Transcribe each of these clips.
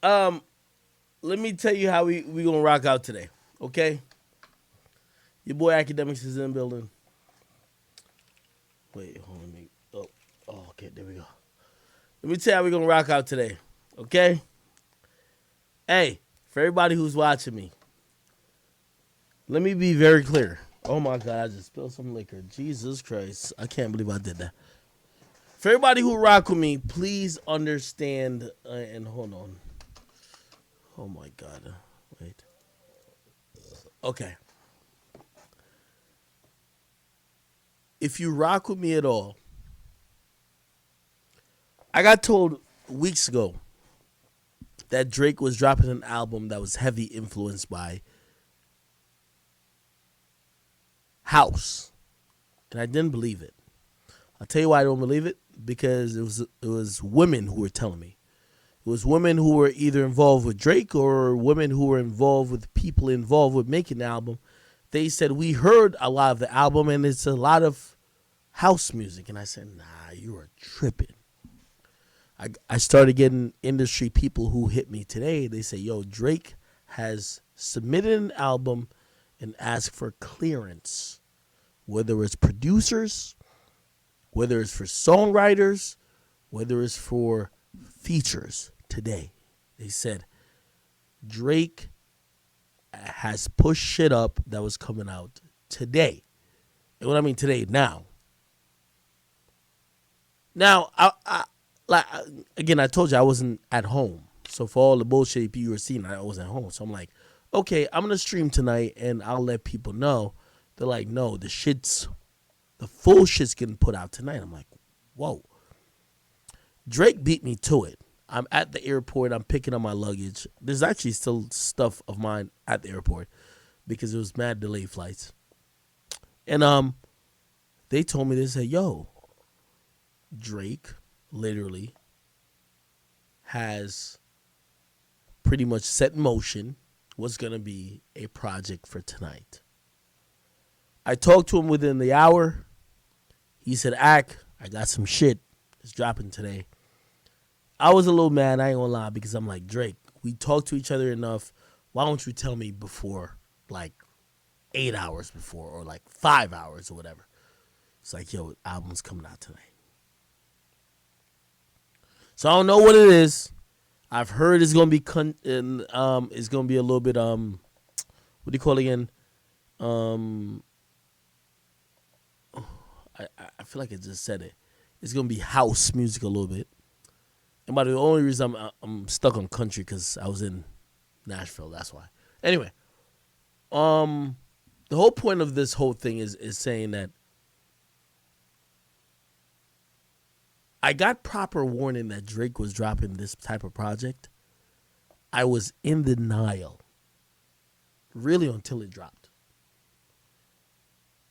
Um, let me tell you how we gonna rock out today. Okay, your boy Academics is in the building. Wait, hold on. Okay, there we go. Let me tell you how we gonna rock out today. Okay. Hey, for everybody who's watching me, let me be very clear. Oh my God, I just spilled some liquor. Jesus Christ, I can't believe I did that. For everybody who rock with me, please understand and hold on. Oh my God, wait. Okay. If you rock with me at all, I got told weeks ago that Drake was dropping an album that was heavy influenced by house, and I didn't believe it. I'll tell you why I don't believe it, because it was women who were telling me. It was women who were either involved with Drake or women who were involved with people involved with making the album. They said we heard a lot of the album and it's a lot of house music, and I said, nah, you are tripping. I started getting industry people who hit me today. They say, yo, Drake has submitted an album and asked for clearance, whether it's producers, whether it's for songwriters, whether it's for features today. They said Drake has pushed shit up that was coming out today. And what I mean today, now. Now, like again, I told you I wasn't at home. So for all the bullshit you were seeing, I wasn't at home. So I'm like, okay, I'm gonna stream tonight and I'll let people know. They're like, no, the full shit's getting put out tonight. I'm like, whoa. Drake beat me to it. I'm at the airport. I'm picking up my luggage. There's actually still stuff of mine at the airport because it was mad delayed flights. And they told me, they said, yo, Drake literally has pretty much set in motion what's going to be a project for tonight. I talked to him within the hour. He said, I got some shit. It's dropping today. I was a little mad, I ain't gonna lie, because I'm like, Drake, we talked to each other enough. Why don't you tell me before, like 8 hours before, or like 5 hours or whatever? It's like, yo, album's coming out tonight. So I don't know what it is. I've heard it's gonna be it's gonna be a little bit what do you call it again? I feel like I just said it. It's gonna be house music a little bit. And by the only reason I'm stuck on country because I was in Nashville. That's why. Anyway, the whole point of this whole thing is saying that I got proper warning that Drake was dropping this type of project. I was in denial, really, until it dropped.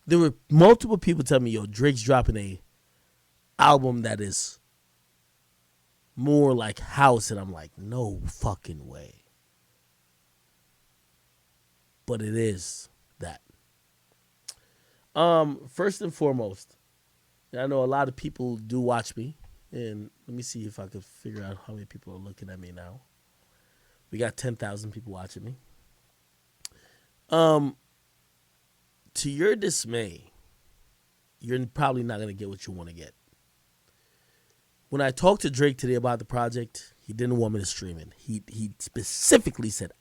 There were multiple people telling me, yo, Drake's dropping a album that is more like house, and I'm like, no fucking way. But it is that. First and foremost, I know a lot of people do watch me, and let me see if I could figure out how many people are looking at me now. We got 10,000 people watching me. To your dismay, you're probably not gonna get what you want to get. When I talked to Drake today about the project, he didn't want me to stream it. He specifically said,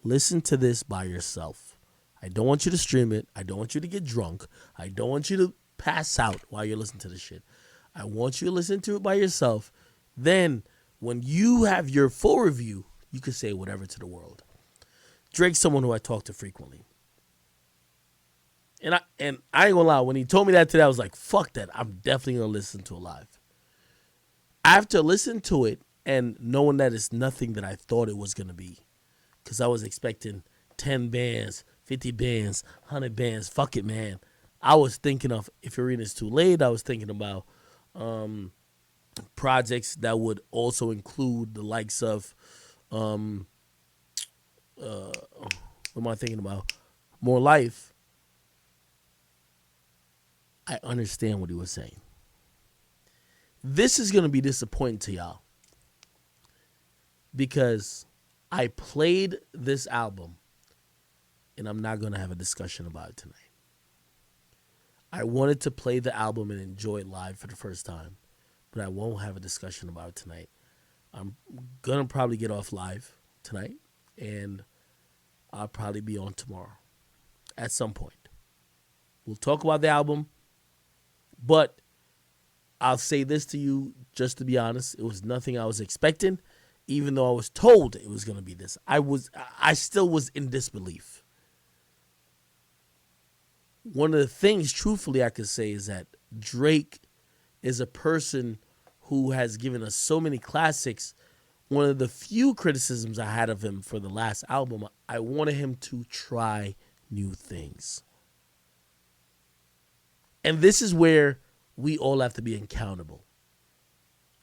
listen to this by yourself. I don't want you to stream it. I don't want you to get drunk. I don't want you to pass out while you're listening to this shit. I want you to listen to it by yourself. Then, when you have your full review, you can say whatever to the world. Drake's someone who I talk to frequently. And I ain't gonna lie, when he told me that today, I was like, fuck that. I'm definitely gonna listen to it live. After listening to it and knowing that it's nothing that I thought it was going to be, because I was expecting 10 bands, 50 bands, 100 bands, fuck it, man. I was thinking of, if your reading is too late, I was thinking about projects that would also include the likes of, what am I thinking about? More Life. I understand what he was saying. This is going to be disappointing to y'all. because I played this album and I'm not going to have a discussion about it tonight. I wanted to play the album and enjoy it live for the first time, but I won't have a discussion about it tonight. I'm going to probably get off live tonight, and I'll probably be on tomorrow at some point. We'll talk about the album, but I'll say this to you, just to be honest, it was nothing I was expecting, even though I was told it was going to be this. I still was in disbelief. One of the things, truthfully, I could say is that Drake is a person who has given us so many classics. One of the few criticisms I had of him for the last album, I wanted him to try new things. And this is where we all have to be accountable.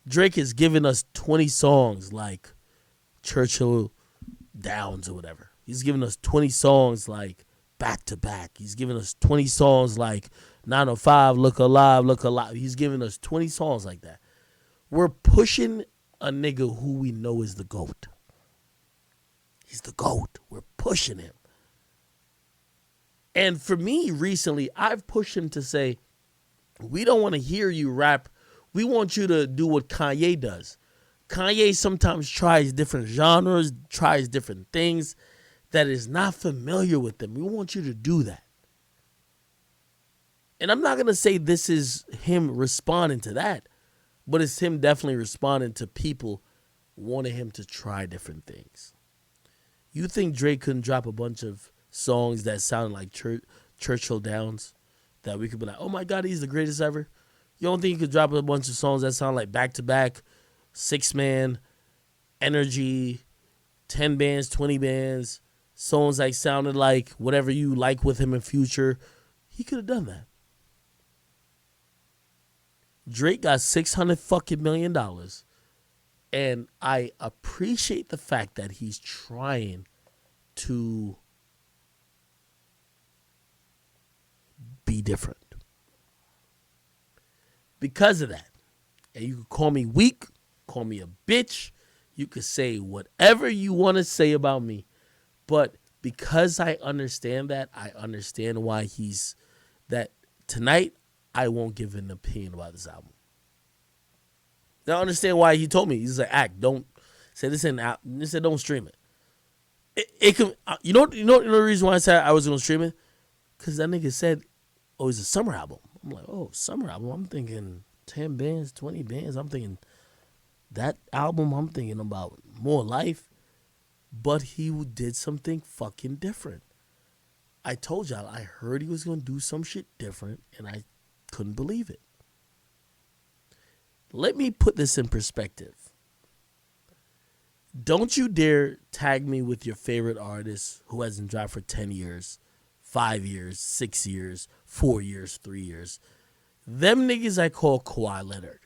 Drake has given us 20 songs like Churchill Downs or whatever. He's given us 20 songs like Back to Back. He's given us 20 songs like 905, Look Alive, Look Alive. He's given us 20 songs like that. We're pushing a nigga who we know is the GOAT. He's the GOAT. We're pushing him. And for me, recently, I've pushed him to say, we don't want to hear you rap. We want you to do what Kanye does. Kanye sometimes tries different genres, tries different things that is not familiar with them. We want you to do that. And I'm not going to say this is him responding to that, but it's him definitely responding to people wanting him to try different things. You think Drake couldn't drop a bunch of songs that sounded like Churchill Downs that we could be like, oh my God, he's the greatest ever? You don't think he could drop a bunch of songs that sound like Back to Back, 6 Man, Energy, 10 bands, 20 bands, songs like sounded like whatever you like with him in Future? He could have done that. Drake got $600 fucking million, and I appreciate the fact that he's trying to be different. Because of that, and you could call me weak, call me a bitch, you could say whatever you want to say about me, but because I understand that, I understand why that tonight I won't give an opinion about this album. Now I understand why he told me. He's like, don't say this ain't out. He said don't stream it. It can, you know the reason why I said I was gonna stream it? Because that nigga said, oh, it's a summer album. I'm like, oh, summer album. I'm thinking 10 bands, 20 bands. I'm thinking that album. I'm thinking about More Life. But he did something fucking different. I told y'all, I heard he was going to do some shit different, and I couldn't believe it. Let me put this in perspective. Don't you dare tag me with your favorite artist who hasn't dropped for 10 years, 5 years, 6 years, 4 years, 3 years. Them niggas I call Kawhi Leonard.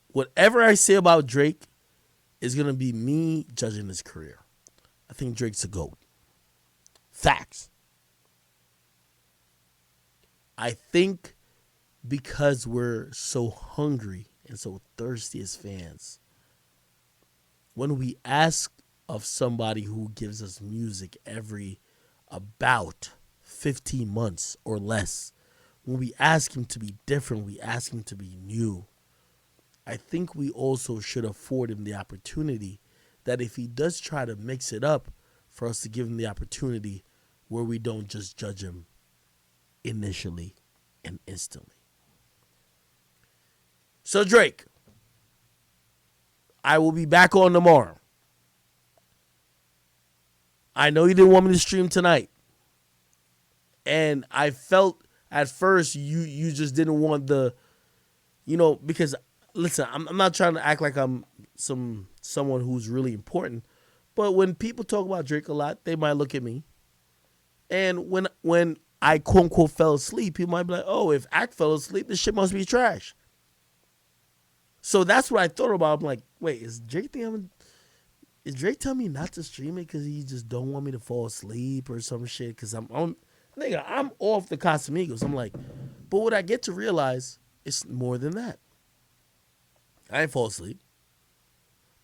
Whatever I say about Drake is going to be me judging his career. I think Drake's a GOAT. Facts. I think because we're so hungry and so thirsty as fans, when we ask of somebody who gives us music every about 15 months or less, when we ask him to be different, we ask him to be new, I think we also should afford him the opportunity that if he does try to mix it up, for us to give him the opportunity where we don't just judge him initially and instantly. So Drake, I will be back on tomorrow. I know you didn't want me to stream tonight. And I felt at first you just didn't want the, because listen, I'm not trying to act like I'm someone who's really important, but when people talk about Drake a lot, they might look at me. And when I quote unquote fell asleep, people might be like, oh, if Act fell asleep, this shit must be trash. So that's what I thought about. I'm like, wait, is Drake telling me not to stream it because he just don't want me to fall asleep or some shit? Because I'm off the Casamigos. I'm like, but what I get to realize, it's more than that. I ain't fall asleep.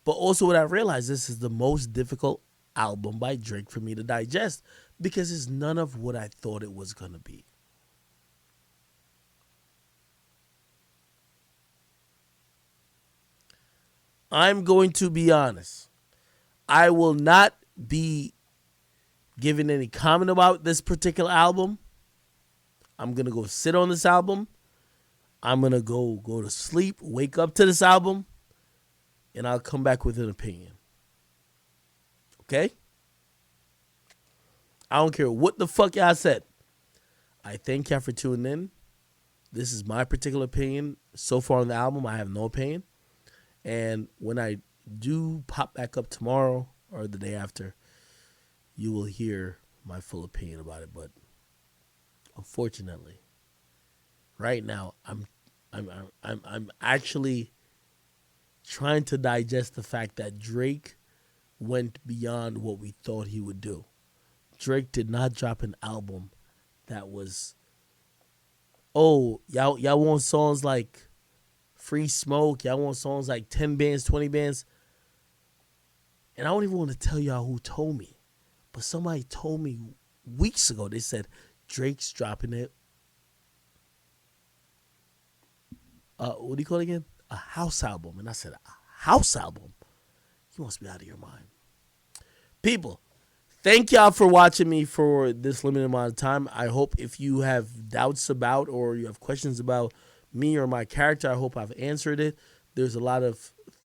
But also, what I realized, this is the most difficult album by Drake for me to digest because it's none of what I thought it was gonna be. I'm going to be honest. I will not be giving any comment about this particular album. I'm gonna go sit on this album. I'm gonna go to sleep, wake up to this album, and I'll come back with an opinion. Okay? I don't care what the fuck y'all said. I thank y'all for tuning in. This is my particular opinion. So far on the album, I have no opinion. And when I do pop back up tomorrow or the day after, you will hear my full opinion about it. But unfortunately, right now, I'm actually trying to digest the fact that Drake went beyond what we thought he would do. Drake did not drop an album that was, oh, y'all want songs like Free Smoke, y'all want songs like 10 bands, 20 bands. And I don't even want to tell y'all who told me. But somebody told me weeks ago, they said Drake's dropping it. What do you call it again? A house album. And I said, a house album? You must be out of your mind. People, thank y'all for watching me for this limited amount of time. I hope if you have doubts about or you have questions about me or my character, I hope I've answered it. There's a lot of